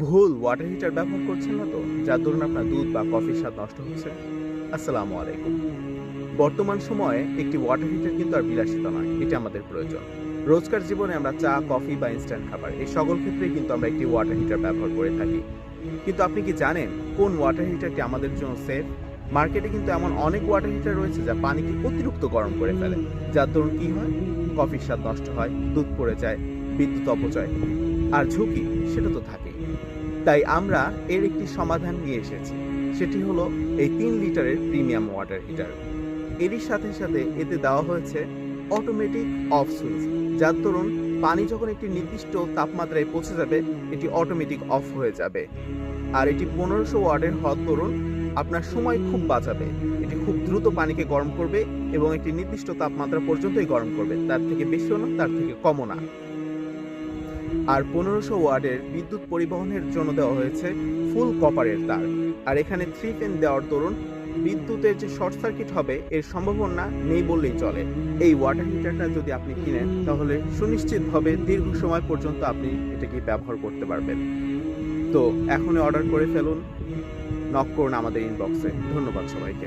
ভুল water heater ব্যবহার করছেন না তো, যার দরুন আপনার দুধ বা কফির স্বাদ নষ্ট হচ্ছে? আসসালামু আলাইকুম। বর্তমান সময়ে একটি ওয়াটার হিটার কিন্তু আর বিলাসিতা নয়, এটা আমাদের প্রয়োজন। রোজকার জীবনে আমরা চা, কফি বা ইনস্ট্যান্ট খাবার এই সকল ক্ষেত্রেই কিন্তু আমরা একটি ওয়াটার হিটার ব্যবহার করে থাকি। কিন্তু আপনি কি জানেন কোন ওয়াটার হিটারটি আমাদের জন্য সেফ? মার্কেটে কিন্তু এমন অনেক ওয়াটার হিটার রয়েছে যা পানিকে অতিরিক্ত গরম করে ফেলে, যার দরুন কি হয়? কফির স্বাদ নষ্ট হয়, দুধ পড়ে যায়, বিদ্যুৎ অপচয় আর ঝুঁকি সেটা তো থাকেই। তাই আমরা এর একটি সমাধান নিয়ে এসেছি, সেটি হলো এই 3 লিটারের প্রিমিয়াম ওয়াটার হিটার। এরই সাথে সাথে এতে দেওয়া হয়েছে অটোমেটিক অফ সুইচ, যার দরুন পানি যখন একটি নির্দিষ্ট তাপমাত্রায় পৌঁছে যাবে এটি অটোমেটিক অফ হয়ে যাবে। আর এটি 1500 ওয়াটের হওয়ার দরুন আপনার সময় খুব বাঁচাবে। এটি খুব দ্রুত পানিকে গরম করবে এবং একটি নির্দিষ্ট তাপমাত্রা পর্যন্তই গরম করবে, তার থেকে বেশিও না, তার থেকে কমও না। আর 1500 ওয়াটের বিদ্যুৎ পরিবহনের জন্য দেওয়া হয়েছে ফুল কপারের তার। আর এখানে 3 পিন দেওয়ার দরুন বিদ্যুতের যে শর্ট সার্কিট হবে এর সম্ভাবনা নেই বললেই চলে। এই ওয়াটার হিটারটা যদি আপনি কিনেন তাহলে সুনিশ্চিতভাবে দীর্ঘ সময় পর্যন্ত আপনি এটাকে ব্যবহার করতে পারবেন। তো এখনই অর্ডার করে ফেলুন, নক করুন আমাদের ইনবক্সে। ধন্যবাদ সবাইকে।